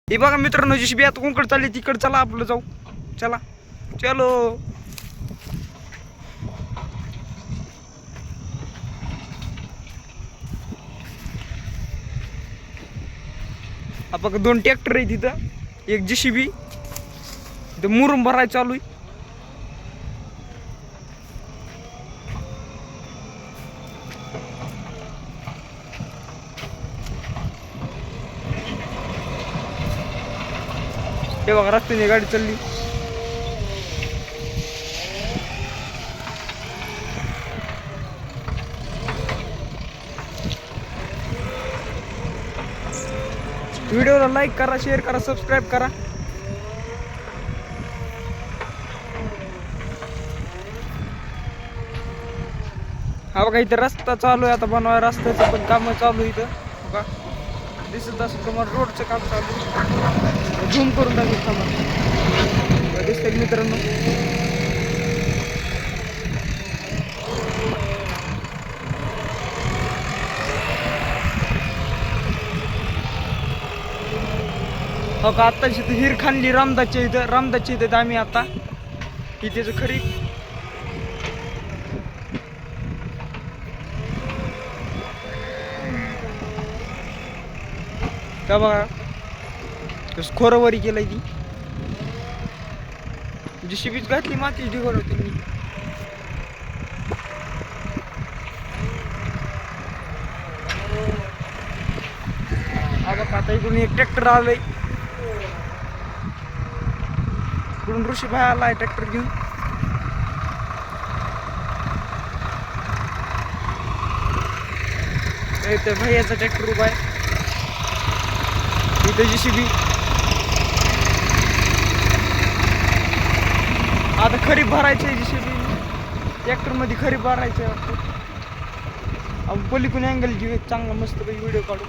हे बघा मित्रांनो, जशी बी आता कोणकडे चालली तिकडे चला आपलं जाऊ. चला चलो. बघा 2 ट्रॅक्टर आहे तिथं, एक JCB इथं मुरुम भरायला चालू आहे. हे बघा रस्त्याने गाडी चालली. व्हिडिओला लाईक करा, शेअर करा, सबस्क्राईब करा. हा बघा इथं रस्ता चालू आहे, आता बनवाय रस्त्याचं पण काम चालू आहे इथं. बघा दिसत असेल तुम्हाला रोडचं काम चालू आहे. झूम करून दाखवतो थांबा. दिसतंय मित्रांनो. हो का आत्ताच इथं हिर खाणली रामदासच्या इथं आम्ही आता इथेच खरी. का बघा कसं खोरवरी केलंय ती. JCBच घातली माती ढिगोर होती मी. हा बघा आता इकडून एक ट्रॅक्टर आलंय. इकडून ऋषी भाई आलाय ट्रॅक्टर घेऊन. इथं भैयाचा ट्रॅक्टर उभा आहे. इथं JCB आता खरीप भरायचं आहे. JCB ट्रॅक्टर मध्ये खरीप भरायचं आहे वाटतं. आपण पलीकडून अँगल घेऊ चांगला मस्त व्हिडिओ काढू.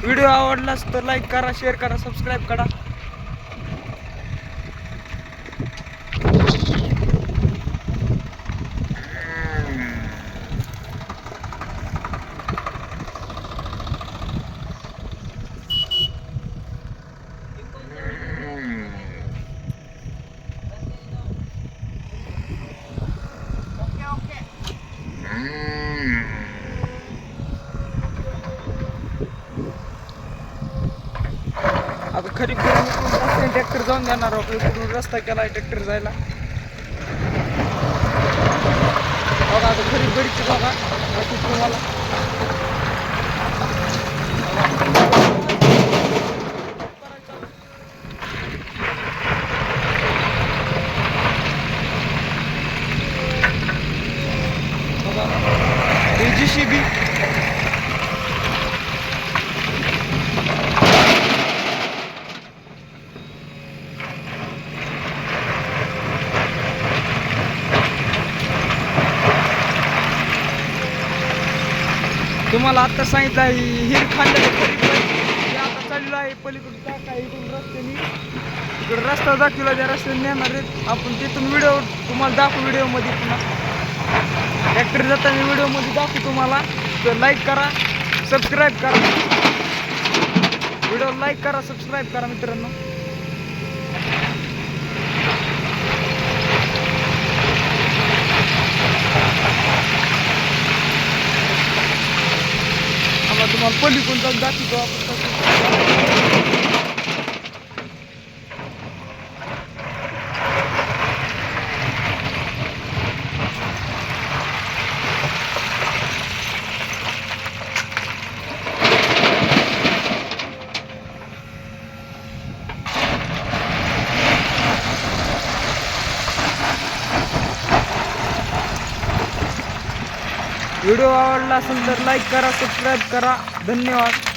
व्हिडिओ आवडलास तर लाईक करा, शेअर करा, सबस्क्राईब करा. आता खरीप करून ट्रॅक्टर जाऊन देणार आहोत. इकडून रस्ता केला आहे ट्रॅक्टर जायला. बघा आता खरीप बरीच बघा तुम्हाला. JCB तुम्हाला आता सांगितलं आहे हिर खाल्लेलं खरीप आता चाललेलं आहे. पलीकडून टाका इकडून रस्त्याने इकडे रस्ता दाखवला, त्या रस्त्याने नेणार आहेत आपण. तिथून व्हिडिओ तुम्हाला दाखवू व्हिडिओमध्ये. पुन्हा ट्रॅक्टर जाताना व्हिडिओमध्ये दाखवू तुम्हाला. तर लाईक करा, सबस्क्राईब करा. व्हिडिओ लाईक करा, सबस्क्राईब करा मित्रांनो. तुम्हाला पलीकडून जाऊन दाखवतो आपण. व्हिडिओ आवडला असेल तर लाईक करा, सबस्क्राईब करा. धन्यवाद.